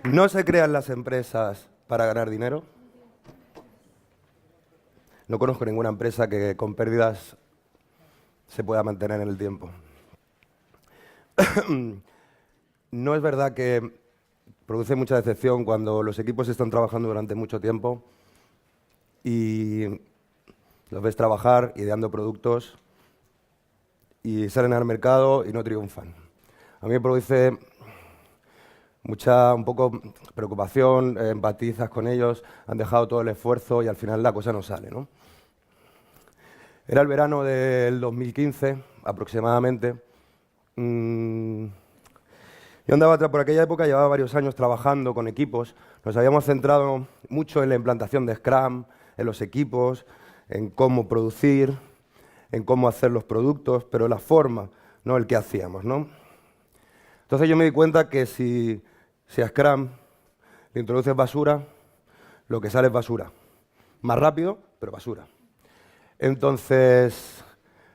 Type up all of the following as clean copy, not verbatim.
No se crean las empresas para ganar dinero. No conozco ninguna empresa que con pérdidas se pueda mantener en el tiempo. No es verdad que produce mucha decepción cuando los equipos están trabajando durante mucho tiempo y los ves trabajar ideando productos y salen al mercado y no triunfan. A mí me produce un poco preocupación, empatizas con ellos, han dejado todo el esfuerzo y al final la cosa no sale, ¿no? Era el verano del 2015, aproximadamente. Yo andaba por aquella época, llevaba varios años trabajando con equipos. Nos habíamos centrado mucho en la implantación de Scrum, en los equipos, en cómo producir, en cómo hacer los productos, pero la forma, no el qué hacíamos, ¿no? Entonces yo me di cuenta que si a Scrum le introduces basura, lo que sale es basura. Más rápido, pero basura. Entonces,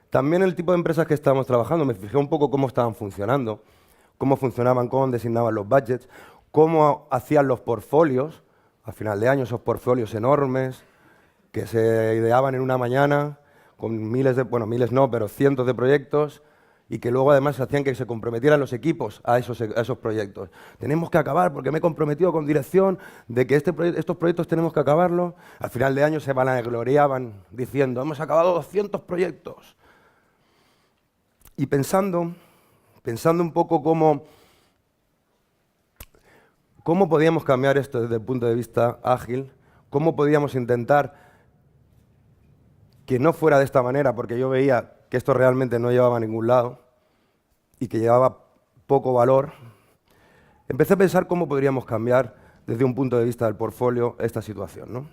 también el tipo de empresas que estábamos trabajando, me fijé un poco cómo estaban funcionando, cómo funcionaban, cómo designaban los budgets, cómo hacían los portfolios, a final de año, esos portfolios enormes que se ideaban en una mañana, con miles no, pero cientos de proyectos, y que luego además hacían que se comprometieran los equipos a esos proyectos. Tenemos que acabar porque me he comprometido con dirección de que estos proyectos tenemos que acabarlos. Al final de año se vanagloriaban diciendo, hemos acabado 200 proyectos. Y pensando un poco cómo podíamos cambiar esto desde el punto de vista ágil, cómo podíamos intentar que no fuera de esta manera, porque yo veía que esto realmente no llevaba a ningún lado y que llevaba poco valor, empecé a pensar cómo podríamos cambiar desde un punto de vista del portfolio esta situación, ¿no?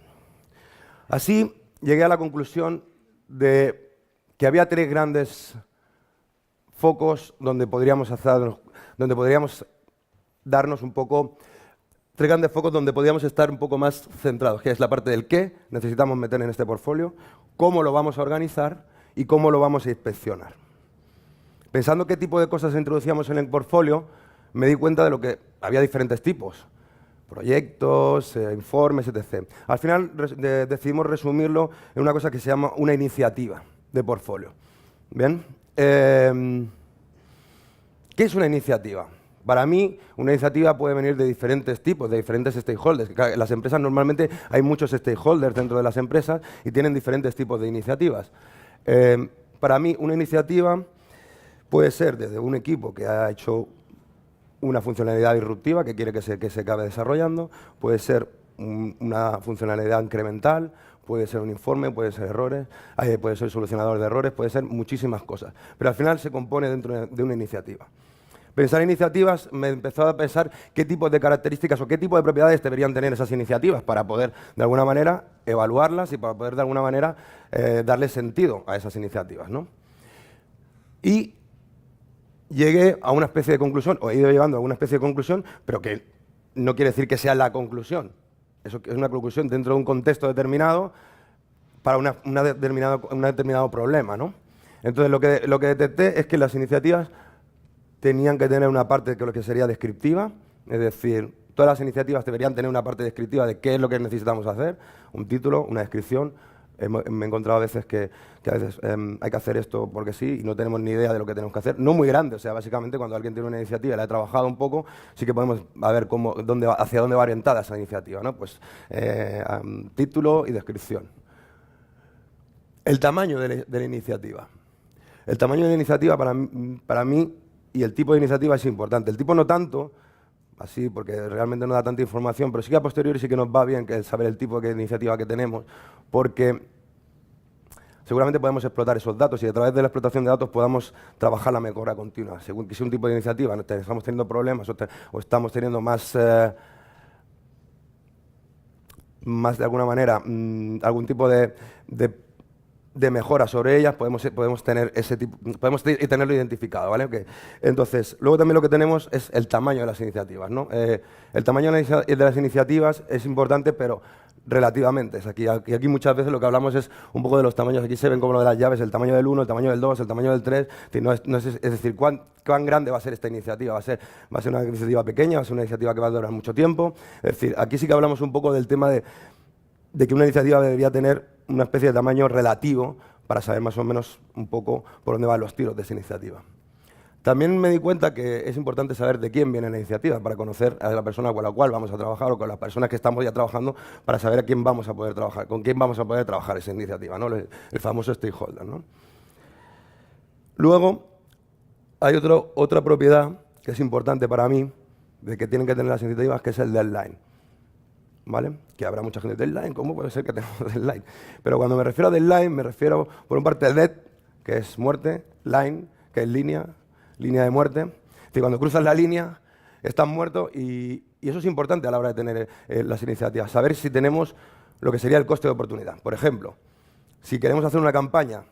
Así llegué a la conclusión de que había tres grandes focos donde podríamos darnos un poco, tres grandes focos donde podríamos estar un poco más centrados, que es la parte del qué necesitamos meter en este portfolio, cómo lo vamos a organizar y cómo lo vamos a inspeccionar. Pensando qué tipo de cosas introducíamos en el portfolio, me di cuenta de lo que había diferentes tipos, proyectos, informes, etc. Al final decidimos resumirlo en una cosa que se llama una iniciativa de portfolio. ¿Bien? ¿Qué es una iniciativa? Para mí, una iniciativa puede venir de diferentes tipos, de diferentes stakeholders. En las empresas normalmente hay muchos stakeholders dentro de las empresas y tienen diferentes tipos de iniciativas. Para mí, una iniciativa puede ser desde un equipo que ha hecho una funcionalidad disruptiva que quiere que se acabe desarrollando, puede ser una funcionalidad incremental, puede ser un informe, puede ser errores, puede ser solucionador de errores, puede ser muchísimas cosas. Pero al final se compone dentro de una iniciativa. Pensar en iniciativas me empezó a pensar qué tipos de características o qué tipo de propiedades deberían tener esas iniciativas para poder, de alguna manera, evaluarlas y para poder, de alguna manera, darle sentido a esas iniciativas, ¿no? Y llegué a una especie de conclusión, o he ido llegando a una especie de conclusión, pero que no quiere decir que sea la conclusión. Eso es una conclusión dentro de un contexto determinado para un determinado problema, ¿no? Entonces, lo que detecté es que las iniciativas tenían que tener una parte que lo que sería descriptiva, es decir, todas las iniciativas deberían tener una parte descriptiva de qué es lo que necesitamos hacer, un título, una descripción. Me he encontrado a veces que a veces hay que hacer esto porque sí y no tenemos ni idea de lo que tenemos que hacer. No muy grande, o sea, básicamente cuando alguien tiene una iniciativa y la ha trabajado un poco, sí que podemos ver hacia dónde va orientada esa iniciativa, ¿no? Pues título y descripción. El tamaño de la iniciativa. El tamaño de la iniciativa para mí y el tipo de iniciativa es importante. El tipo no tanto, así porque realmente no da tanta información, pero sí que a posteriori sí que nos va bien saber el tipo de iniciativa que tenemos, porque seguramente podemos explotar esos datos y a través de la explotación de datos podamos trabajar la mejora continua. Según que sea un tipo de iniciativa, estamos teniendo problemas o estamos teniendo más de alguna manera, algún tipo de mejora sobre ellas, podemos tener podemos tenerlo identificado, ¿vale? Okay. Entonces, luego también lo que tenemos es el tamaño de las iniciativas, ¿no? El tamaño de las iniciativas es importante, pero relativamente. Aquí muchas veces lo que hablamos es un poco de los tamaños. Aquí se ven como lo de las llaves, el tamaño del 1, el tamaño del 2, el tamaño del 3. Es decir, cuán grande va a ser esta iniciativa. ¿Va a ser una iniciativa pequeña? ¿Va a ser una iniciativa que va a durar mucho tiempo? Es decir, aquí sí que hablamos un poco del tema de que una iniciativa debería tener una especie de tamaño relativo para saber más o menos un poco por dónde van los tiros de esa iniciativa. También me di cuenta que es importante saber de quién viene la iniciativa para conocer a la persona con la cual vamos a trabajar o con las personas que estamos ya trabajando para saber a quién vamos a poder trabajar, con quién vamos a poder trabajar esa iniciativa, ¿no? El famoso stakeholder, ¿no? Luego, hay otra propiedad que es importante para mí, de que tienen que tener las iniciativas, que es el deadline. ¿Vale? Que habrá mucha gente deadline, ¿cómo puede ser que tengamos deadline? Pero cuando me refiero a deadline, me refiero por una parte a dead, que es muerte, line, que es línea de muerte. Es decir, cuando cruzas la línea, estás muerto y eso es importante a la hora de tener las iniciativas. Saber si tenemos lo que sería el coste de oportunidad. Por ejemplo, si queremos hacer una campaña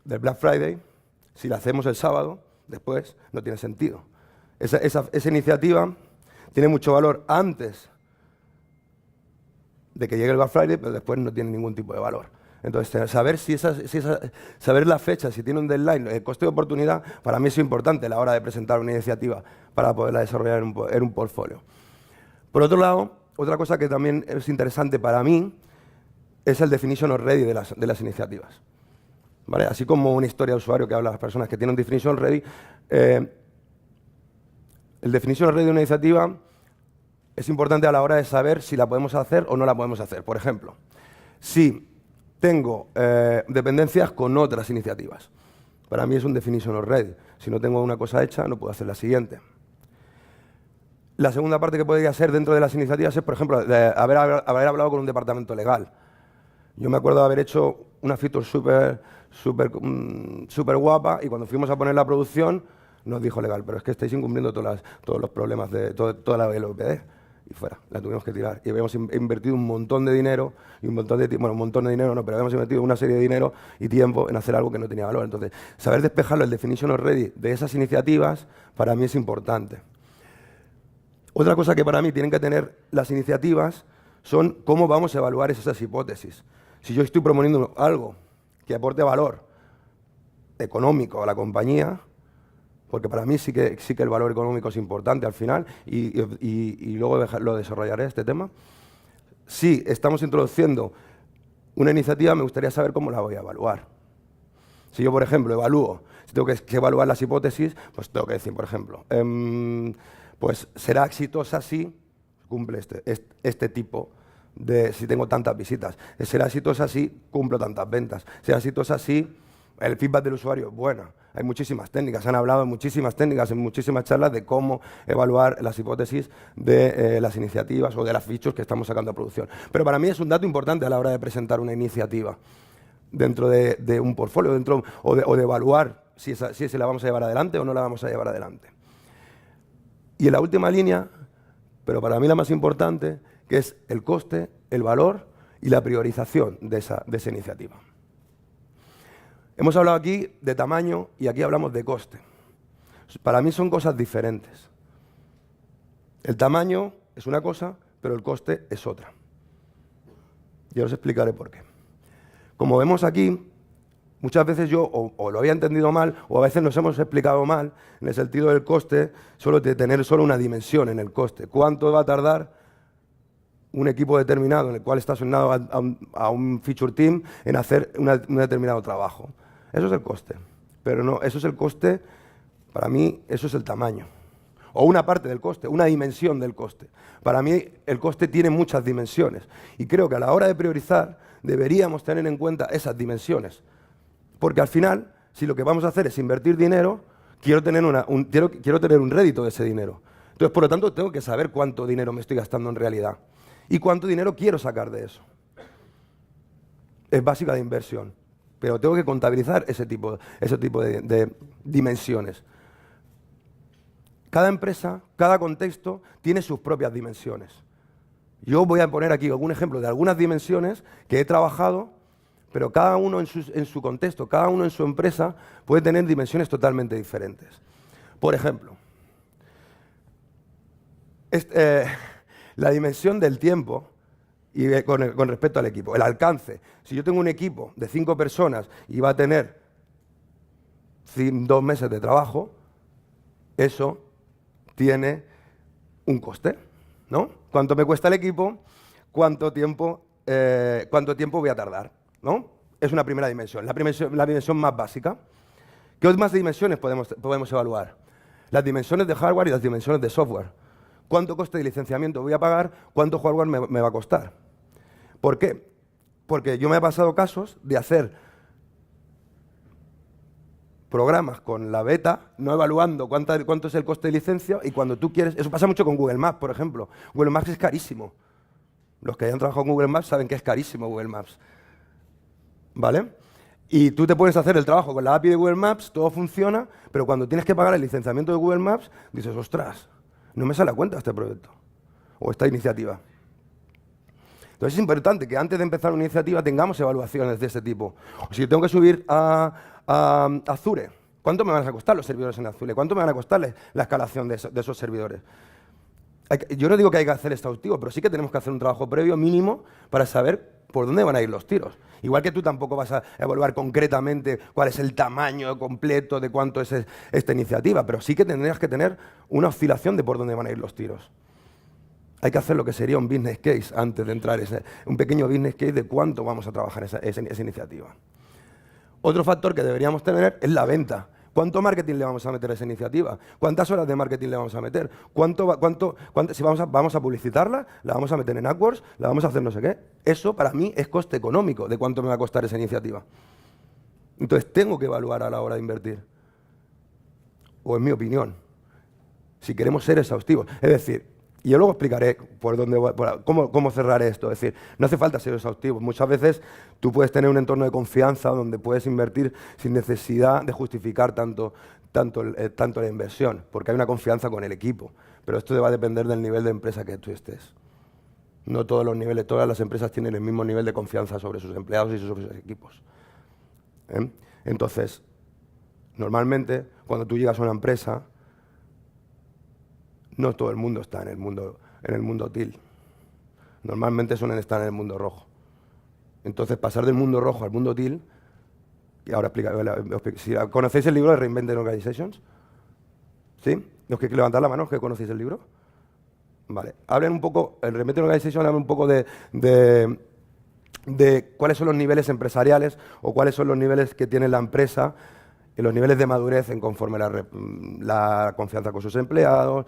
del Black Friday, si la hacemos el sábado, después no tiene sentido. Esa iniciativa tiene mucho valor antes de que llegue el Black Friday, pero después no tiene ningún tipo de valor. Entonces, saber saber la fecha, si tiene un deadline, el coste de oportunidad, para mí es importante a la hora de presentar una iniciativa para poderla desarrollar en un portfolio. Por otro lado, otra cosa que también es interesante para mí es el definition of ready de las iniciativas. ¿Vale? Así como una historia de usuario que habla a las personas que tienen un definition ready, el definition ready de una iniciativa es importante a la hora de saber si la podemos hacer o no la podemos hacer. Por ejemplo, si tengo dependencias con otras iniciativas, para mí es un definition of ready. Si no tengo una cosa hecha, no puedo hacer la siguiente. La segunda parte que podría ser dentro de las iniciativas es, por ejemplo, haber hablado con un departamento legal. Yo me acuerdo de haber hecho una feature súper guapa y cuando fuimos a poner la producción nos dijo legal, pero es que estáis incumpliendo todos los problemas de toda la LOPD. Y fuera, la tuvimos que tirar. Y habíamos invertido un montón de dinero, y un montón de dinero no, pero habíamos invertido una serie de dinero y tiempo en hacer algo que no tenía valor. Entonces, saber despejarlo, el definition of ready de esas iniciativas, para mí es importante. Otra cosa que para mí tienen que tener las iniciativas son cómo vamos a evaluar esas hipótesis. Si yo estoy proponiendo algo que aporte valor económico a la compañía, porque para mí sí que el valor económico es importante al final y luego lo desarrollaré este tema. Si estamos introduciendo una iniciativa, me gustaría saber cómo la voy a evaluar. Si yo, por ejemplo, evalúo, si tengo que evaluar las hipótesis, pues tengo que decir, por ejemplo, pues será exitosa si cumple este tipo de, si tengo tantas visitas. Será exitosa si cumplo tantas ventas. Será exitosa si el feedback del usuario es bueno. Hay muchísimas técnicas, han hablado de muchísimas técnicas en muchísimas charlas de cómo evaluar las hipótesis de las iniciativas o de las features que estamos sacando a producción. Pero para mí es un dato importante a la hora de presentar una iniciativa dentro de un portfolio o de evaluar si se la vamos a llevar adelante o no la vamos a llevar adelante. Y en la última línea, pero para mí la más importante, que es el coste, el valor y la priorización de esa iniciativa. Hemos hablado aquí de tamaño y aquí hablamos de coste. Para mí son cosas diferentes. El tamaño es una cosa, pero el coste es otra. Y os explicaré por qué. Como vemos aquí, muchas veces yo o lo había entendido mal o a veces nos hemos explicado mal en el sentido del coste, solo de tener solo una dimensión en el coste. ¿Cuánto va a tardar un equipo determinado en el cual está asignado a un feature team en hacer un determinado trabajo? Eso es el coste. Pero no, eso es el coste, para mí eso es el tamaño. O una parte del coste, una dimensión del coste. Para mí el coste tiene muchas dimensiones. Y creo que a la hora de priorizar deberíamos tener en cuenta esas dimensiones. Porque al final, si lo que vamos a hacer es invertir dinero, quiero tener un rédito de ese dinero. Entonces, por lo tanto, tengo que saber cuánto dinero me estoy gastando en realidad. Y cuánto dinero quiero sacar de eso. Es básica de inversión. Pero tengo que contabilizar ese tipo de dimensiones. Cada empresa, cada contexto tiene sus propias dimensiones. Yo voy a poner aquí algún ejemplo de algunas dimensiones que he trabajado, pero cada uno en su contexto, cada uno en su empresa puede tener dimensiones totalmente diferentes. Por ejemplo, la dimensión del tiempo y con respecto al equipo. El alcance. Si yo tengo un equipo de 5 personas y va a tener 2 meses de trabajo, eso tiene un coste, ¿no? ¿Cuánto me cuesta el equipo? ¿Cuánto tiempo voy a tardar? ¿No? Es una primera dimensión, la dimensión más básica. ¿Qué más dimensiones podemos evaluar? Las dimensiones de hardware y las dimensiones de software. ¿Cuánto coste de licenciamiento voy a pagar? ¿Cuánto hardware me va a costar? ¿Por qué? Porque yo me he pasado casos de hacer programas con la beta, no evaluando cuánto es el coste de licencia, y cuando tú quieres... Eso pasa mucho con Google Maps, por ejemplo. Google Maps es carísimo. Los que hayan trabajado con Google Maps saben que es carísimo Google Maps. ¿Vale? Y tú te puedes hacer el trabajo con la API de Google Maps, todo funciona, pero cuando tienes que pagar el licenciamiento de Google Maps, dices, ostras, no me sale a cuenta este proyecto o esta iniciativa. Entonces es importante que antes de empezar una iniciativa tengamos evaluaciones de ese tipo. O si yo tengo que subir a Azure, ¿cuánto me van a costar los servidores en Azure? ¿Cuánto me van a costar la escalación de esos servidores? Yo no digo que hay que hacer exhaustivo, pero sí que tenemos que hacer un trabajo previo mínimo para saber por dónde van a ir los tiros. Igual que tú tampoco vas a evaluar concretamente cuál es el tamaño completo de cuánto es esta iniciativa, pero sí que tendrías que tener una oscilación de por dónde van a ir los tiros. Hay que hacer lo que sería un business case antes de entrar, un pequeño business case de cuánto vamos a trabajar esa iniciativa. Otro factor que deberíamos tener es la venta. ¿Cuánto marketing le vamos a meter a esa iniciativa? ¿Cuántas horas de marketing le vamos a meter? Si vamos a publicitarla, la vamos a meter en AdWords, la vamos a hacer no sé qué. Eso para mí es coste económico de cuánto me va a costar esa iniciativa. Entonces tengo que evaluar a la hora de invertir. O en mi opinión, si queremos ser exhaustivos. Es decir, y yo luego explicaré cómo cerrar esto. Es decir, no hace falta ser exhaustivo. Muchas veces tú puedes tener un entorno de confianza donde puedes invertir sin necesidad de justificar tanto la inversión, porque hay una confianza con el equipo. Pero esto va a depender del nivel de empresa que tú estés. No todos los niveles, todas las empresas tienen el mismo nivel de confianza sobre sus empleados y sobre sus equipos. Entonces, normalmente, cuando tú llegas a una empresa, no todo el mundo está en el mundo teal. Normalmente suelen estar en el mundo rojo. Entonces, pasar del mundo rojo al mundo teal, y ahora ¿conocéis el libro de Reinventing Organizations? ¿Sí? Los que levantar la mano, que conocéis el libro. Vale. Hablen un poco, el Reinventing Organizations habla un poco de cuáles son los niveles empresariales o cuáles son los niveles que tiene la empresa y los niveles de madurez en conforme la confianza con sus empleados,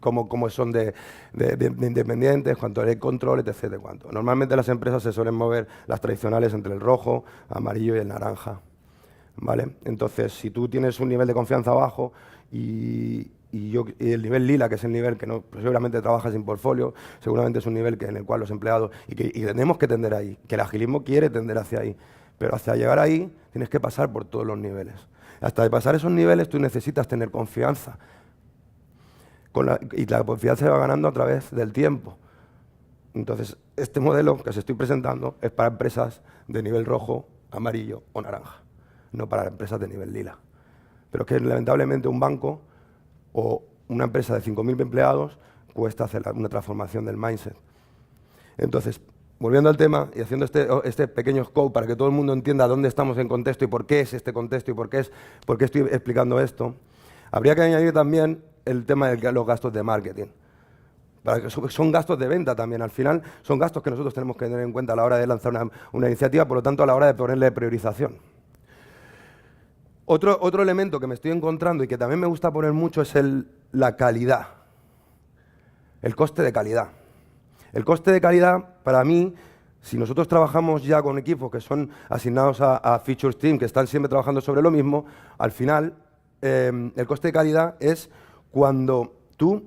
cómo son de independientes, cuánto hay control, etc. Normalmente las empresas se suelen mover las tradicionales entre el rojo, amarillo y el naranja. ¿Vale? Entonces, si tú tienes un nivel de confianza bajo y el nivel lila, que es el nivel que seguramente trabaja sin portfolio, seguramente es un nivel en el cual los empleados, y tenemos que tender ahí, que el agilismo quiere tender hacia ahí. Pero hasta llegar ahí tienes que pasar por todos los niveles. Hasta de pasar esos niveles tú necesitas tener confianza. Y la confianza se va ganando a través del tiempo. Entonces, este modelo que os estoy presentando es para empresas de nivel rojo, amarillo o naranja, no para empresas de nivel lila. Pero es que lamentablemente un banco o una empresa de 5.000 empleados cuesta hacer una transformación del mindset. Entonces, volviendo al tema y haciendo este pequeño scope para que todo el mundo entienda dónde estamos en contexto y por qué es este contexto y por qué estoy explicando esto, habría que añadir también el tema de los gastos de marketing. Son gastos de venta también. Al final son gastos que nosotros tenemos que tener en cuenta a la hora de lanzar una iniciativa, por lo tanto a la hora de ponerle priorización. Otro elemento que me estoy encontrando y que también me gusta poner mucho es la calidad, el coste de calidad. El coste de calidad, para mí, si nosotros trabajamos ya con equipos que son asignados a Features Team, que están siempre trabajando sobre lo mismo, al final el coste de calidad es cuando tu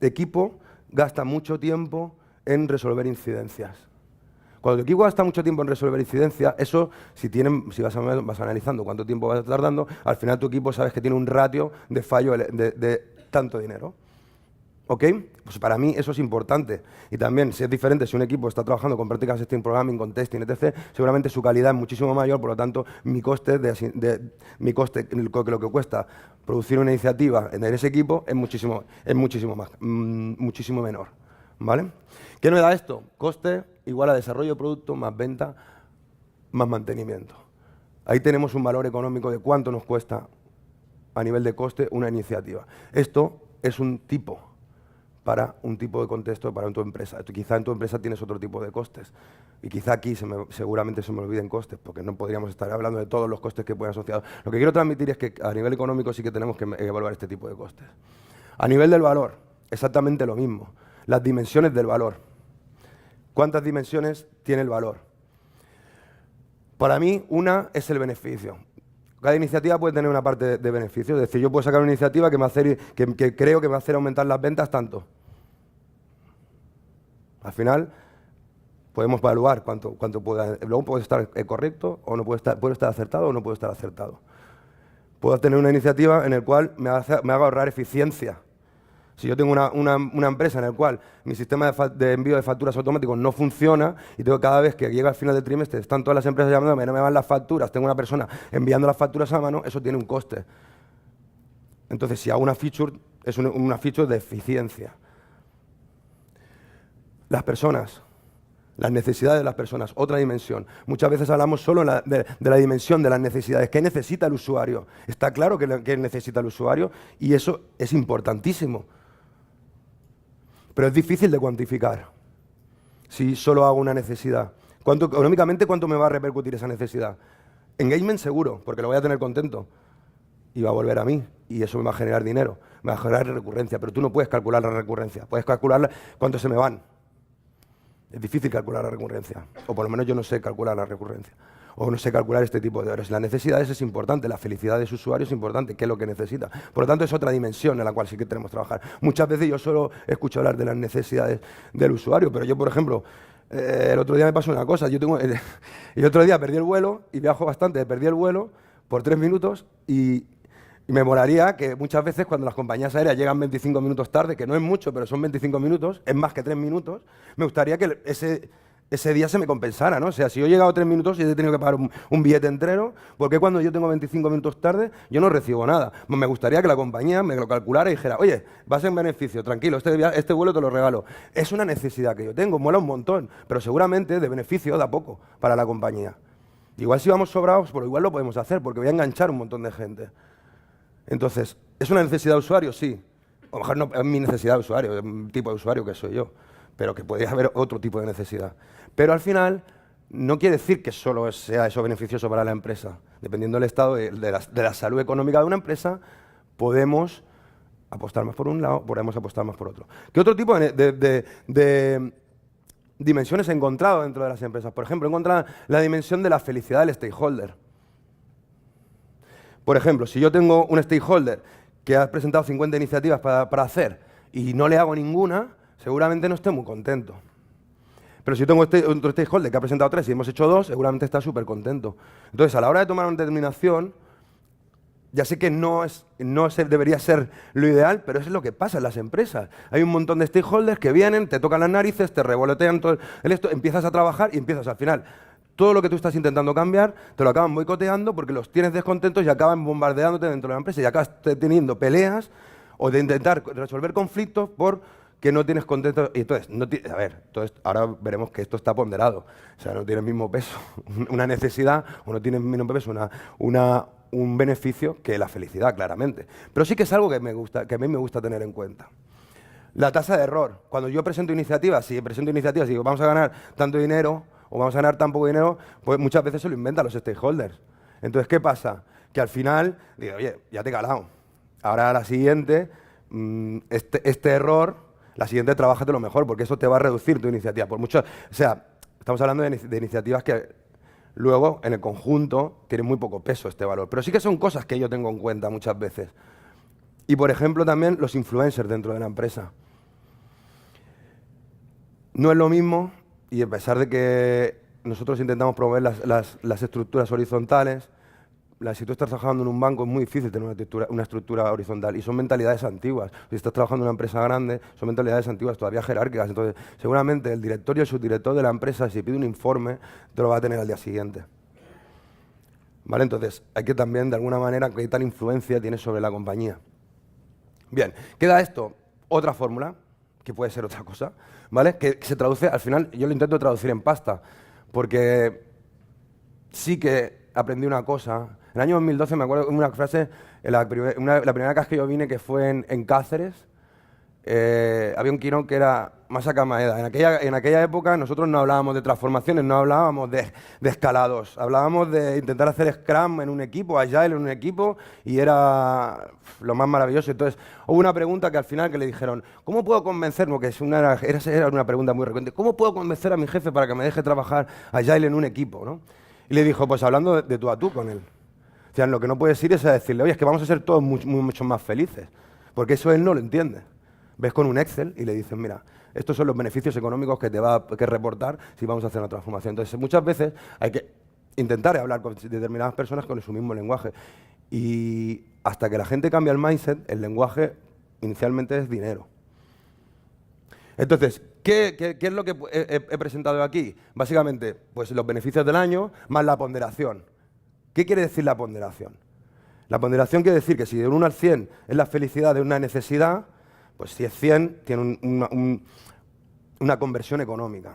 equipo gasta mucho tiempo en resolver incidencias. Cuando tu equipo gasta mucho tiempo en resolver incidencias, eso, si vas analizando cuánto tiempo vas tardando, al final tu equipo sabes que tiene un ratio de fallo de tanto dinero. ¿Ok? Pues para mí eso es importante. Y también, si es diferente, si un equipo está trabajando con prácticas de Steam Programming, con testing, etc., seguramente su calidad es muchísimo mayor, por lo tanto, mi coste, lo que cuesta producir una iniciativa en ese equipo es muchísimo menor. ¿Vale? ¿Qué nos da esto? Coste igual a desarrollo de producto más venta más mantenimiento. Ahí tenemos un valor económico de cuánto nos cuesta a nivel de coste una iniciativa. Esto es un tipo para un tipo de contexto para tu empresa. Quizá en tu empresa tienes otro tipo de costes. Y quizá aquí seguramente se me olviden costes, porque no podríamos estar hablando de todos los costes que pueden asociados. Lo que quiero transmitir es que a nivel económico sí que tenemos que evaluar este tipo de costes. A nivel del valor, exactamente lo mismo. Las dimensiones del valor. ¿Cuántas dimensiones tiene el valor? Para mí, una es el beneficio. Cada iniciativa puede tener una parte de beneficio. Es decir, yo puedo sacar una iniciativa que creo que me va a hacer aumentar las ventas tanto. Al final, podemos evaluar cuánto pueda. Luego puede estar correcto o no puede estar acertado o no puede estar acertado. Puedo tener una iniciativa en la cual me haga ahorrar eficiencia. Si yo tengo una empresa en la cual mi sistema de envío de facturas automáticos no funciona y tengo cada vez que llega al final del trimestre, están todas las empresas llamándome, no me van las facturas, tengo una persona enviando las facturas a mano, eso tiene un coste. Entonces, si hago una feature, es una feature de eficiencia. Las personas, las necesidades de las personas, otra dimensión. Muchas veces hablamos solo de la dimensión de las necesidades. ¿Qué necesita el usuario? Está claro que necesita el usuario y eso es importantísimo. Pero es difícil de cuantificar si solo hago una necesidad. Económicamente, ¿cuánto me va a repercutir esa necesidad? Engagement seguro, porque lo voy a tener contento y va a volver a mí y eso me va a generar dinero, me va a generar recurrencia, pero tú no puedes calcular la recurrencia, puedes calcular cuánto se me van. Es difícil calcular la recurrencia, o por lo menos yo no sé calcular la recurrencia, o no sé calcular este tipo de horas. Las necesidades es importante, la felicidad de su usuario es importante, qué es lo que necesita. Por lo tanto, es otra dimensión en la cual sí que tenemos que trabajar. Muchas veces yo solo escucho hablar de las necesidades del usuario, pero yo, por ejemplo, el otro día me pasó una cosa. El otro día perdí el vuelo, y viajo bastante, perdí el vuelo por 3 minutos y me molaría que muchas veces cuando las compañías aéreas llegan 25 minutos tarde, que no es mucho, pero son 25 minutos, es más que 3 minutos, me gustaría que ese día se me compensara, ¿no? O sea, si yo he llegado 3 minutos y he tenido que pagar un billete entero, ¿por qué cuando yo tengo 25 minutos tarde yo no recibo nada? Pues me gustaría que la compañía me lo calculara y dijera, oye, vas en beneficio, tranquilo, este vuelo te lo regalo. Es una necesidad que yo tengo, mola un montón, pero seguramente de beneficio da poco para la compañía. Igual si vamos sobrados, pero igual lo podemos hacer, porque voy a enganchar un montón de gente. Entonces, ¿es una necesidad de usuario? Sí. A lo mejor no es mi necesidad de usuario, es un tipo de usuario que soy yo, pero que podría haber otro tipo de necesidad. Pero al final, no quiere decir que solo sea eso beneficioso para la empresa. Dependiendo del estado de la salud económica de una empresa, podemos apostar más por un lado, podemos apostar más por otro. ¿Qué otro tipo de dimensiones he encontrado dentro de las empresas? Por ejemplo, he encontrado la dimensión de la felicidad del stakeholder. Por ejemplo, si yo tengo un stakeholder que ha presentado 50 iniciativas para hacer y no le hago ninguna, seguramente no esté muy contento. Pero si yo tengo otro stakeholder que ha presentado 3 y hemos hecho 2, seguramente está súper contento. Entonces, a la hora de tomar una determinación, ya sé que debería ser lo ideal, pero eso es lo que pasa en las empresas. Hay un montón de stakeholders que vienen, te tocan las narices, te revolotean todo esto, empiezas a trabajar y empiezas al final. Todo lo que tú estás intentando cambiar, te lo acaban boicoteando porque los tienes descontentos y acaban bombardeándote dentro de la empresa y acabas teniendo peleas o de intentar resolver conflictos porque no tienes contento. Y entonces, ahora veremos que esto está ponderado. O sea, no tiene el mismo peso una necesidad o no tiene el mismo peso un beneficio que la felicidad, claramente. Pero sí que es algo que a mí me gusta tener en cuenta. La tasa de error. Cuando yo presento iniciativas y digo, vamos a ganar tanto dinero o vamos a ganar tan poco dinero, pues muchas veces se lo inventan los stakeholders. Entonces, ¿qué pasa? Que al final, digo, oye, ya te he calado. Ahora la siguiente, este error, la siguiente trabájatelo mejor, porque eso te va a reducir tu iniciativa. Estamos hablando de iniciativas que luego, en el conjunto, tienen muy poco peso este valor. Pero sí que son cosas que yo tengo en cuenta muchas veces. Y, por ejemplo, también los influencers dentro de la empresa. No es lo mismo, y a pesar de que nosotros intentamos promover las estructuras horizontales, si tú estás trabajando en un banco es muy difícil tener una estructura horizontal y son mentalidades antiguas. Si estás trabajando en una empresa grande, son mentalidades antiguas, todavía jerárquicas. Entonces, seguramente el directorio o subdirector de la empresa, si pide un informe, te lo va a tener al día siguiente. ¿Vale? Entonces, hay que también, de alguna manera, qué tal influencia tiene sobre la compañía. Bien, queda esto, otra fórmula, que puede ser otra cosa, ¿vale? Que se traduce, al final, yo lo intento traducir en pasta, porque sí que aprendí una cosa. En el año 2012 me acuerdo de una frase, la primera vez que yo vine, que fue en Cáceres, había un keynote que era Masaka Maeda. En aquella época nosotros no hablábamos de transformaciones, no hablábamos de escalados, hablábamos de intentar hacer Scrum en un equipo, Agile en un equipo, y era lo más maravilloso. Entonces, hubo una pregunta que al final que le dijeron, ¿cómo puedo convencer? Porque era una pregunta muy recurrente, ¿cómo puedo convencer a mi jefe para que me deje trabajar Agile en un equipo, ¿no? Y le dijo, pues hablando de tú a tú con él. O sea, lo que no puedes ir es a decirle, oye, es que vamos a ser todos mucho más felices, porque eso él no lo entiende. Ves con un Excel y le dices, mira, estos son los beneficios económicos que te va a reportar si vamos a hacer una transformación. Entonces, muchas veces hay que intentar hablar con determinadas personas con su mismo lenguaje. Y hasta que la gente cambia el mindset, el lenguaje inicialmente es dinero. Entonces, ¿qué es lo que he presentado aquí? Básicamente, pues los beneficios del año más la ponderación. ¿Qué quiere decir la ponderación? La ponderación quiere decir que si de 1 al 100 es la felicidad de una necesidad, pues si es 100, tiene una conversión económica.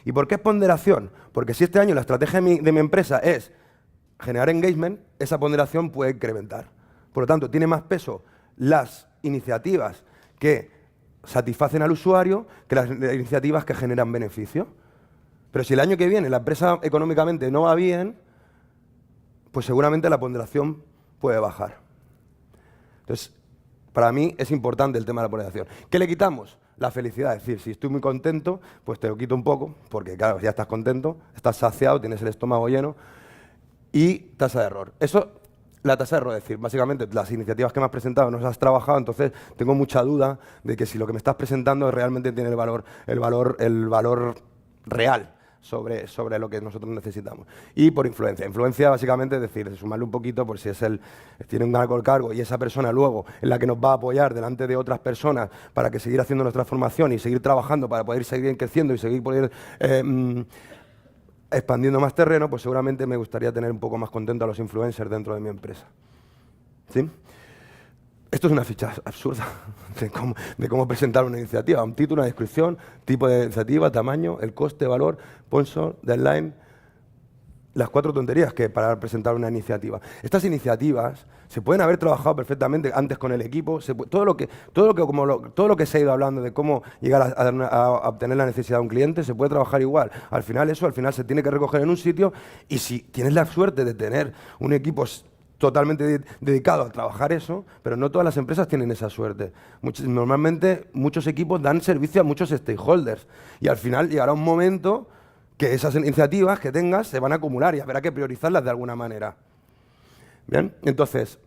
¿Y por qué es ponderación? Porque si este año la estrategia de mi empresa es generar engagement, esa ponderación puede incrementar. Por lo tanto, tiene más peso las iniciativas que satisfacen al usuario que las iniciativas que generan beneficio. Pero si el año que viene la empresa económicamente no va bien, pues seguramente la ponderación puede bajar. Entonces, para mí es importante el tema de la ponderación. ¿Qué le quitamos? La felicidad. Es decir, si estoy muy contento, pues te lo quito un poco, porque claro, ya estás contento, estás saciado, tienes el estómago lleno. Y tasa de error. Eso, la tasa de error, es decir, básicamente las iniciativas que me has presentado no las has trabajado, entonces tengo mucha duda de que si lo que me estás presentando realmente tiene el valor real sobre lo que nosotros necesitamos. Y por influencia. Influencia básicamente es decir, sumarle un poquito por si tiene un alto cargo y esa persona luego es la que nos va a apoyar delante de otras personas para que seguir haciendo nuestra formación y seguir trabajando para poder seguir creciendo y seguir expandiendo más terreno, pues seguramente me gustaría tener un poco más contento a los influencers dentro de mi empresa. ¿Sí? Esto es una ficha absurda de cómo presentar una iniciativa. Un título, una descripción, tipo de iniciativa, tamaño, el coste, valor, sponsor, deadline. Las 4 tonterías que para presentar una iniciativa. Estas iniciativas se pueden haber trabajado perfectamente antes con el equipo. Todo lo que se ha ido hablando de cómo llegar a obtener la necesidad de un cliente se puede trabajar igual. Al final se tiene que recoger en un sitio y si tienes la suerte de tener un equipo totalmente dedicado a trabajar eso, pero no todas las empresas tienen esa suerte. Normalmente muchos equipos dan servicio a muchos stakeholders y al final llegará un momento que esas iniciativas que tengas se van a acumular y habrá que priorizarlas de alguna manera. Bien, entonces,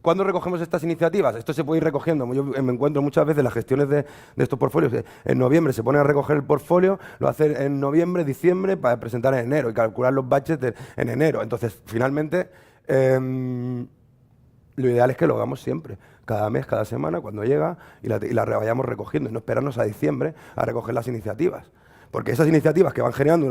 ¿cuándo recogemos estas iniciativas? Esto se puede ir recogiendo. Yo me encuentro muchas veces las gestiones de estos portfolios. En noviembre se ponen a recoger el portfolio, lo hacen en noviembre, diciembre, para presentar en enero y calcular los budgets en enero. Entonces, finalmente, lo ideal es que lo hagamos siempre, cada mes, cada semana, cuando llega, y la vayamos recogiendo, y no esperarnos a diciembre a recoger las iniciativas. Porque esas iniciativas que van generando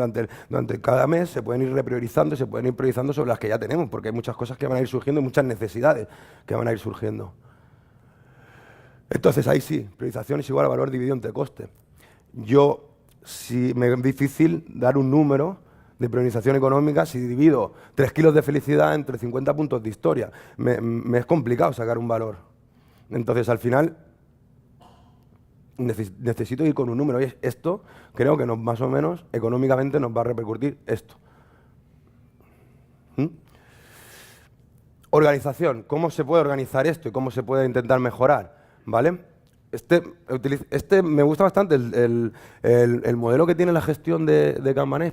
durante cada mes se pueden ir repriorizando y se pueden ir priorizando sobre las que ya tenemos, porque hay muchas cosas que van a ir surgiendo, muchas necesidades que van a ir surgiendo. Entonces, ahí sí, priorización es igual a valor dividido entre coste. Si me es difícil dar un número de priorización económica si divido 3 kilos de felicidad entre 50 puntos de historia. Me es complicado sacar un valor. Entonces, al final, necesito ir con un número. Y esto creo que más o menos económicamente nos va a repercutir esto. Organización. ¿Cómo se puede organizar esto y cómo se puede intentar mejorar? ¿Vale? Me gusta bastante el modelo que tiene la gestión de Kanban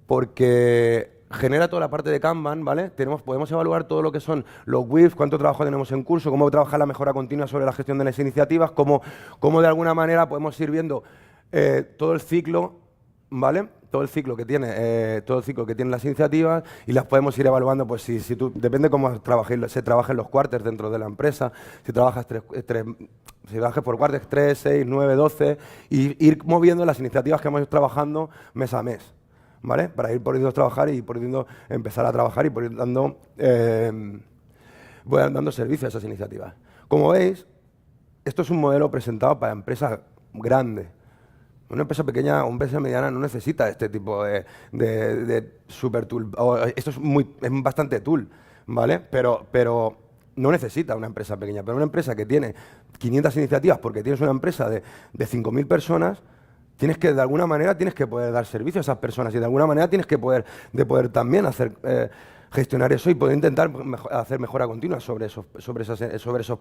porque genera toda la parte de Kanban, ¿vale? Podemos evaluar todo lo que son los WIFs, cuánto trabajo tenemos en curso, cómo trabajar la mejora continua sobre la gestión de las iniciativas, cómo de alguna manera podemos ir viendo todo el ciclo, ¿vale? todo el ciclo que tiene las iniciativas y las podemos ir evaluando, pues si tú, depende cómo se trabajen los quarters dentro de la empresa, si trabajas si trabajas por quarters 3, 6, 9, 12, y ir moviendo las iniciativas que vamos trabajando mes a mes, ¿vale? Para ir pudiendo trabajar y pudiendo empezar a trabajar y por ir dando servicio a esas iniciativas. Como veis, esto es un modelo presentado para empresas grandes. Una empresa pequeña o una empresa mediana no necesita este tipo de super tool. Esto es bastante tool, ¿vale? Pero no necesita una empresa pequeña. Pero una empresa que tiene 500 iniciativas porque tienes una empresa de 5.000 personas, de alguna manera tienes que poder dar servicio a esas personas y de alguna manera tienes que poder también gestionar eso y poder intentar hacer mejora continua sobre esos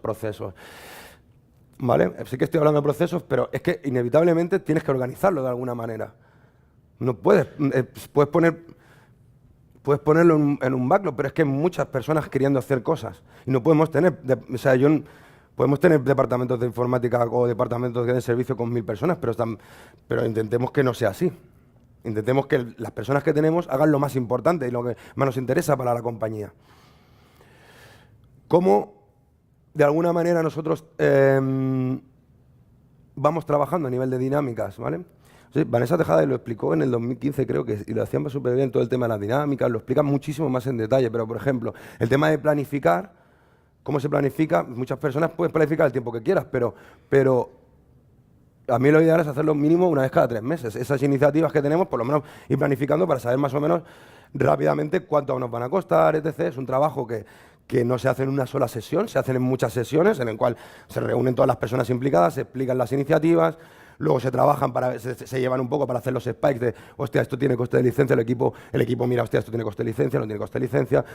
procesos. ¿Vale? Sí que estoy hablando de procesos, pero es que inevitablemente tienes que organizarlo de alguna manera. No puedes ponerlo en un backlog, pero es que hay muchas personas queriendo hacer cosas y no podemos tener, podemos tener departamentos de informática o departamentos de servicio con 1.000 personas, pero intentemos que no sea así. Intentemos que las personas que tenemos hagan lo más importante y lo que más nos interesa para la compañía. ¿Cómo de alguna manera nosotros vamos trabajando a nivel de dinámicas, ¿vale? Sí, Vanessa Tejada lo explicó en el 2015, creo que, y lo hacían súper bien todo el tema de las dinámicas, lo explica muchísimo más en detalle, pero por ejemplo, el tema de planificar, ¿cómo se planifica? Muchas personas pueden planificar el tiempo que quieras, pero a mí lo ideal es hacerlo mínimo una vez cada 3 meses. Esas iniciativas que tenemos, por lo menos ir planificando para saber más o menos rápidamente cuánto nos van a costar, etc. Es un trabajo que no se hace en una sola sesión, se hacen en muchas sesiones, en el cual se reúnen todas las personas implicadas, se explican las iniciativas, luego se trabajan, se llevan un poco para hacer los spikes de, hostia, esto tiene coste de licencia, el equipo mira, hostia, esto tiene coste de licencia, no tiene coste de licencia,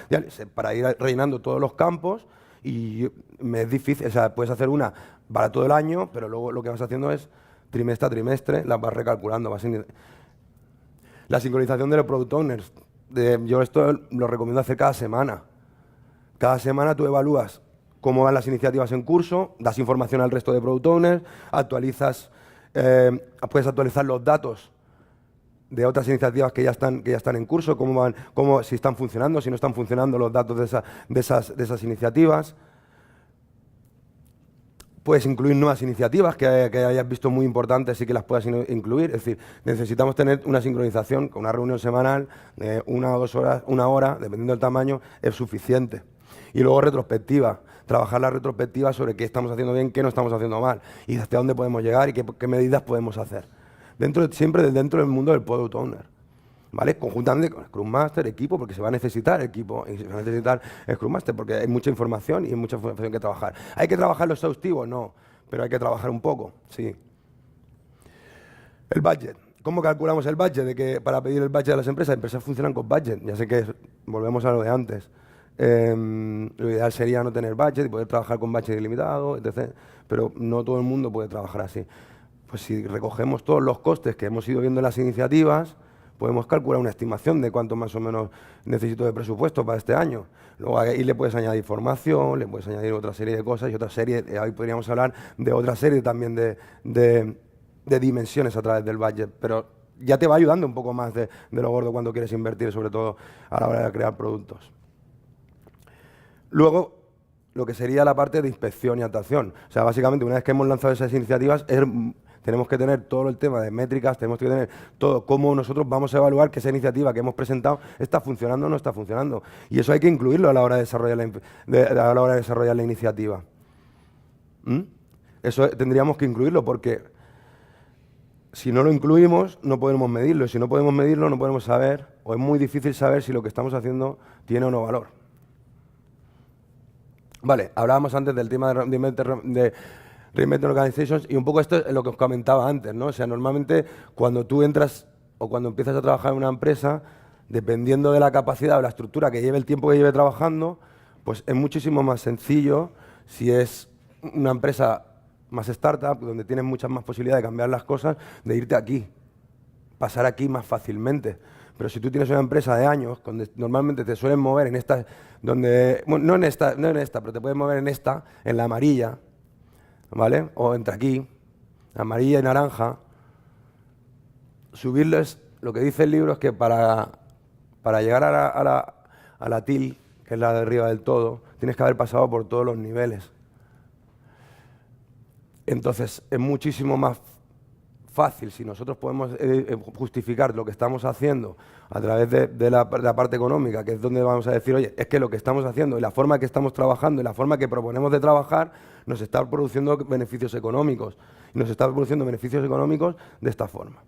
para ir rellenando todos los campos. Y me es difícil, o sea, puedes hacer una para todo el año, pero luego lo que vas haciendo es trimestre a trimestre, las vas recalculando. La sincronización de los product owners, yo esto lo recomiendo hacer cada semana. Cada semana tú evalúas cómo van las iniciativas en curso, das información al resto de product owners, puedes actualizar los datos de otras iniciativas que ya están en curso, si están funcionando, si no están funcionando los datos de esas iniciativas. Puedes incluir nuevas iniciativas que hayas visto muy importantes y que las puedas incluir. Es decir, necesitamos tener una sincronización con una reunión semanal de 1 o 2 horas, 1 hora, dependiendo del tamaño, es suficiente. Y luego retrospectiva, trabajar la retrospectiva sobre qué estamos haciendo bien, qué no estamos haciendo mal y hasta dónde podemos llegar y qué medidas podemos hacer. Siempre dentro del mundo del Product Owner. ¿Vale? Conjuntamente con Scrum Master, equipo, porque se va a necesitar equipo y se va a necesitar Scrum Master porque hay mucha información y hay mucha información que trabajar. ¿Hay que trabajar lo exhaustivo? No, pero hay que trabajar un poco, sí. El budget. ¿Cómo calculamos el budget? Para pedir el budget a las empresas funcionan con budget. Ya sé que volvemos a lo de antes. Lo ideal sería no tener budget y poder trabajar con budget ilimitado, etc. Pero no todo el mundo puede trabajar así. Pues si recogemos todos los costes que hemos ido viendo en las iniciativas, podemos calcular una estimación de cuánto más o menos necesito de presupuesto para este año. Luego ahí le puedes añadir formación, le puedes añadir otra serie de cosas y otra serie, ahí podríamos hablar de otra serie también de dimensiones a través del budget, pero ya te va ayudando un poco más de lo gordo cuando quieres invertir, sobre todo a la hora de crear productos. Luego, lo que sería la parte de inspección y actuación. O sea, básicamente, una vez que hemos lanzado esas iniciativas, tenemos que tener todo el tema de métricas, tenemos que tener todo, cómo nosotros vamos a evaluar que esa iniciativa que hemos presentado está funcionando o no está funcionando. Y eso hay que incluirlo a la hora de desarrollar la iniciativa. Eso tendríamos que incluirlo porque si no lo incluimos no podemos medirlo. Y si no podemos medirlo no podemos saber, o es muy difícil saber si lo que estamos haciendo tiene o no valor. Vale, hablábamos antes del tema de Reinventing Organizations y un poco esto es lo que os comentaba antes, ¿no? O sea, normalmente cuando tú entras o cuando empiezas a trabajar en una empresa, dependiendo de la capacidad o la estructura que lleve el tiempo que lleve trabajando, pues es muchísimo más sencillo si es una empresa más startup, donde tienes muchas más posibilidades de cambiar las cosas, de irte aquí, pasar aquí más fácilmente. Pero si tú tienes una empresa de años, donde normalmente te suelen mover en esta, no en esta, pero te puedes mover en la amarilla, ¿vale? O entre aquí, amarilla y naranja, subirles lo que dice el libro es que para llegar a la TIL, que es la de arriba del todo, tienes que haber pasado por todos los niveles. Entonces, es muchísimo más fácil si nosotros podemos justificar lo que estamos haciendo a través de la parte económica, que es donde vamos a decir, oye, es que lo que estamos haciendo y la forma que estamos trabajando y la forma que proponemos de trabajar nos está produciendo beneficios económicos. Y nos está produciendo beneficios económicos de esta forma.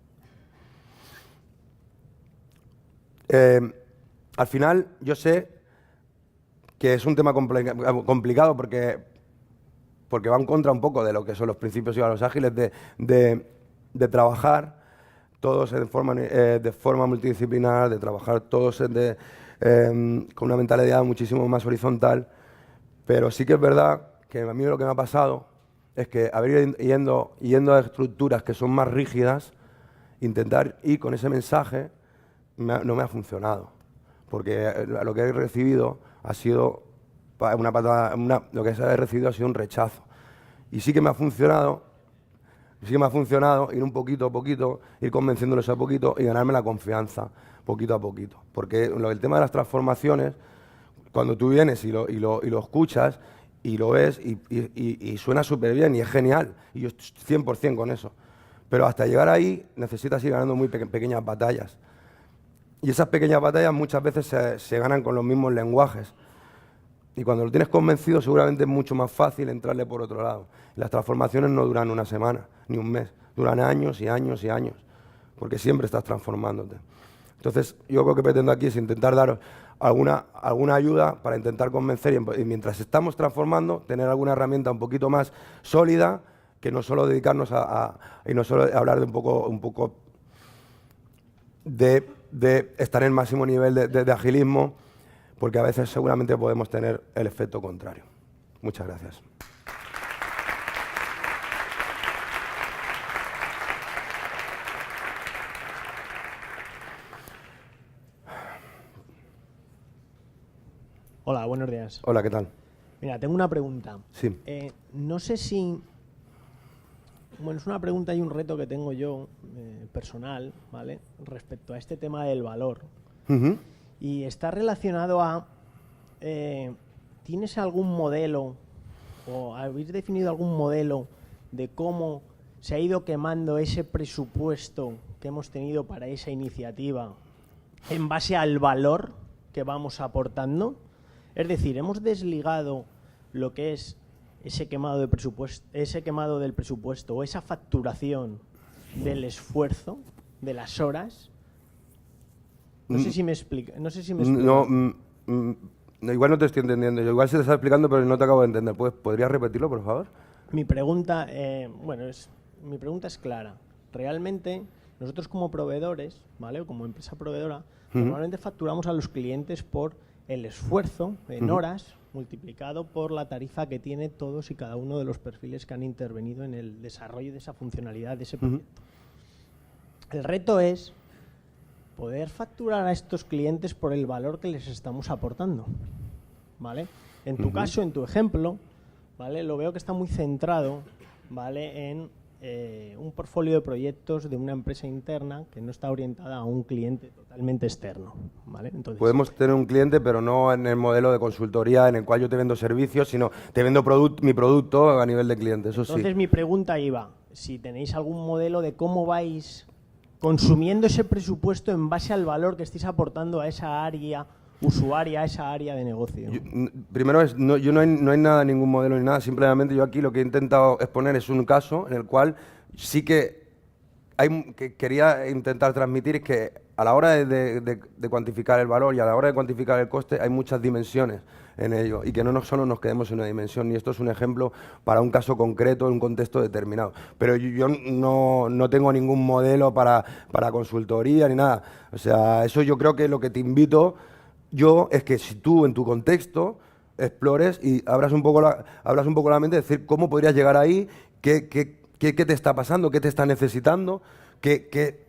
Al final, yo sé que es un tema complicado porque va en contra un poco de lo que son los principios y valores ágiles de trabajar todos de forma multidisciplinar, de trabajar todos con una mentalidad muchísimo más horizontal, pero sí que es verdad que a mí lo que me ha pasado es que haber yendo a estructuras que son más rígidas, intentar ir con ese mensaje no me ha funcionado, porque lo que he recibido ha sido una patada, lo que he recibido ha sido un rechazo. Y sí que me ha funcionado ir un poquito a poquito, ir convenciéndolos a poquito y ganarme la confianza poquito a poquito. Porque el tema de las transformaciones, cuando tú vienes y lo escuchas y lo ves y suena súper bien y es genial, y yo estoy 100% con eso. Pero hasta llegar ahí necesitas ir ganando muy pequeñas batallas. Y esas pequeñas batallas muchas veces se ganan con los mismos lenguajes. Y cuando lo tienes convencido seguramente es mucho más fácil entrarle por otro lado. Las transformaciones no duran una semana, ni un mes, duran años y años y años, porque siempre estás transformándote. Entonces, yo lo que pretendo aquí es intentar daros alguna ayuda para intentar convencer y mientras estamos transformando, tener alguna herramienta un poquito más sólida, que no solo dedicarnos y no solo hablar de un poco de estar en el máximo nivel de agilismo, porque a veces seguramente podemos tener el efecto contrario. Muchas gracias. Hola, buenos días. Hola, ¿qué tal? Mira, tengo una pregunta. Sí. No sé si... Bueno, es una pregunta y un reto que tengo yo, personal, ¿vale? Respecto a este tema del valor. Y está relacionado a... ¿Tienes algún modelo o habéis definido algún modelo de cómo se ha ido quemando ese presupuesto que hemos tenido para esa iniciativa en base al valor que vamos aportando? Es decir, hemos desligado lo que es ese quemado del presupuesto o esa facturación del esfuerzo, de las horas. No sé si me explico. No, igual no te estoy entendiendo. Yo igual se te está explicando, pero no te acabo de entender. ¿Podrías repetirlo, por favor? Mi pregunta, mi pregunta es clara. Realmente, nosotros como proveedores, ¿vale? O como empresa proveedora, normalmente facturamos a los clientes por el esfuerzo en horas multiplicado por la tarifa que tiene todos y cada uno de los perfiles que han intervenido en el desarrollo de esa funcionalidad de ese proyecto. El reto es poder facturar a estos clientes por el valor que les estamos aportando, ¿vale? En tu caso, en tu ejemplo, ¿vale? Lo veo que está muy centrado, ¿vale? En un portfolio de proyectos de una empresa interna que no está orientada a un cliente totalmente externo, ¿vale? Entonces, podemos tener un cliente, pero no en el modelo de consultoría en el cual yo te vendo servicios, sino te vendo mi producto a nivel de cliente, eso sí. Entonces mi pregunta iba, si tenéis algún modelo de cómo vais consumiendo ese presupuesto en base al valor que estáis aportando a esa área usuaria, a esa área de negocio. Primero, no hay nada, ningún modelo ni nada, simplemente yo aquí lo que he intentado exponer es un caso en el cual sí que quería intentar transmitir que a la hora de cuantificar el valor y a la hora de cuantificar el coste hay muchas dimensiones en ello y que no solo nos quedemos en una dimensión, y esto es un ejemplo para un caso concreto en un contexto determinado. Pero yo no tengo ningún modelo para consultoría ni nada. O sea, eso yo creo que lo que te invito yo es que si tú en tu contexto explores y hablas un poco la mente, decir cómo podrías llegar ahí, qué te está pasando, qué te está necesitando, qué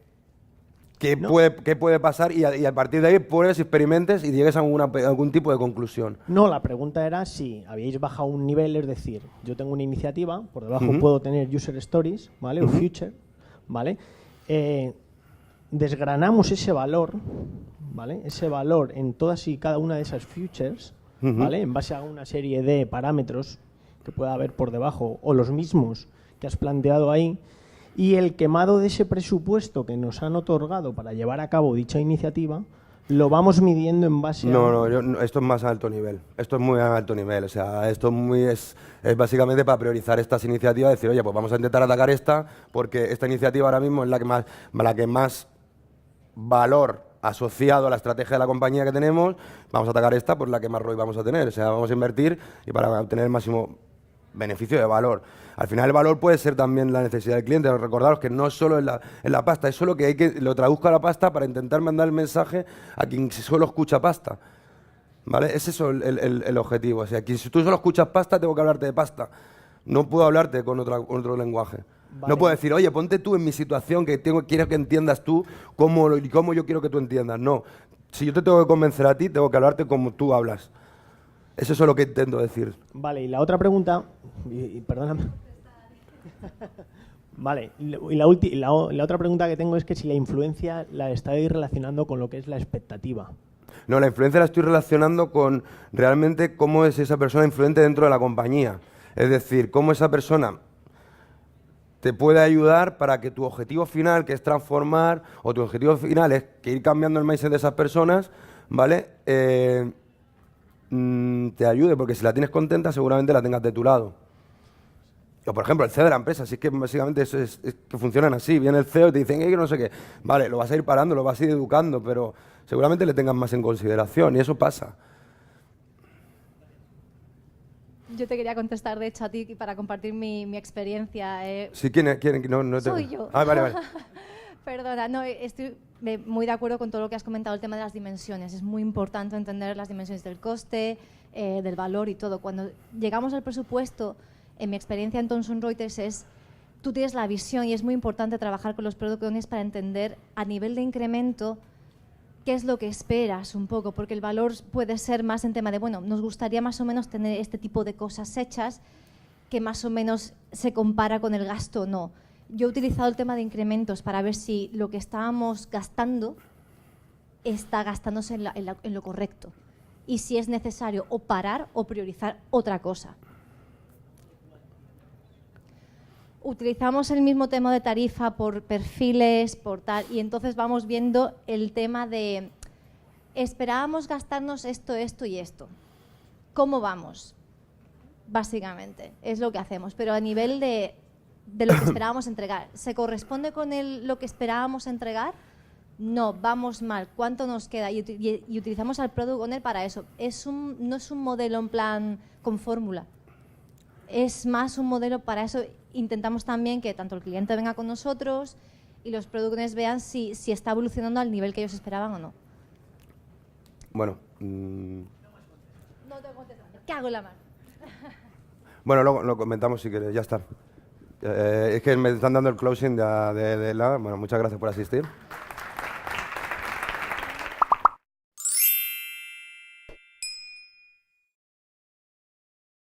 puede pasar y a partir de ahí pruebes, experimentes y llegues a algún tipo de conclusión. No, la pregunta era si habíais bajado un nivel, es decir, yo tengo una iniciativa, por debajo puedo tener user stories, ¿vale? O future, ¿vale? desgranamos ese valor, ¿vale? Ese valor en todas y cada una de esas futures, ¿vale? En base a una serie de parámetros que pueda haber por debajo o los mismos que has planteado ahí, y el quemado de ese presupuesto que nos han otorgado para llevar a cabo dicha iniciativa lo vamos midiendo en base a... No, esto es más alto nivel. Esto es muy a alto nivel. O sea, esto es básicamente para priorizar estas iniciativas, decir, oye, pues vamos a intentar atacar esta, porque esta iniciativa ahora mismo es la que más valor asociado a la estrategia de la compañía que tenemos, vamos a atacar esta, pues la que más ROI vamos a tener. O sea, vamos a invertir y para obtener el máximo beneficio de valor. Al final el valor puede ser también la necesidad del cliente. Recordaros que no es solo en la pasta, es solo que hay que lo traduzca a la pasta para intentar mandar el mensaje a quien solo escucha pasta. ¿Vale? Es eso el objetivo. O sea, que si tú solo escuchas pasta, tengo que hablarte de pasta. No puedo hablarte con otro lenguaje. Vale. No puedo decir, oye, ponte tú en mi situación, que quiero que entiendas tú cómo yo quiero que tú entiendas. No. Si yo te tengo que convencer a ti, tengo que hablarte como tú hablas. Es eso lo que intento decir. Vale, y la otra pregunta... perdóname. Vale, y la otra pregunta que tengo es que si la influencia la estáis relacionando con lo que es la expectativa. No, la influencia la estoy relacionando con realmente cómo es esa persona influente dentro de la compañía. Es decir, cómo esa persona te puede ayudar para que tu objetivo final, que es transformar, o tu objetivo final es que ir cambiando el mindset de esas personas, ¿vale? Te ayude, porque si la tienes contenta, seguramente la tengas de tu lado. O, por ejemplo, el CEO de la empresa, si es que básicamente es que funcionan así. Viene el CEO y te dicen, que no sé qué. Vale, lo vas a ir parando, lo vas a ir educando, pero seguramente le tengas más en consideración, y eso pasa. Yo te quería contestar, de hecho, a ti para compartir mi experiencia. Sí, ¿quién? No Soy yo. Ah, vale. Perdona, no, estoy muy de acuerdo con todo lo que has comentado, el tema de las dimensiones. Es muy importante entender las dimensiones del coste, del valor y todo. Cuando llegamos al presupuesto, en mi experiencia en Thomson Reuters tú tienes la visión, y es muy importante trabajar con los product owners para entender a nivel de incremento qué es lo que esperas un poco, porque el valor puede ser más en tema de, bueno, nos gustaría más o menos tener este tipo de cosas hechas que más o menos se compara con el gasto o no. Yo he utilizado el tema de incrementos para ver si lo que estábamos gastando está gastándose en lo correcto, y si es necesario o parar o priorizar otra cosa. Utilizamos el mismo tema de tarifa por perfiles, por tal, y entonces vamos viendo el tema de esperábamos gastarnos esto, esto y esto. ¿Cómo vamos? Básicamente, es lo que hacemos, pero a nivel de lo que esperábamos entregar. ¿Se corresponde con lo que esperábamos entregar? No, vamos mal. ¿Cuánto nos queda? Y utilizamos al Product Owner para eso. No es un modelo en plan con fórmula. Es más un modelo para eso. Intentamos también que tanto el cliente venga con nosotros y los Product Owners vean si está evolucionando al nivel que ellos esperaban o no. Bueno. No te contesto. ¿Qué hago en la mano? Bueno, luego lo comentamos si quieres, ya está. Es que me están dando el closing de la... Bueno, muchas gracias por asistir.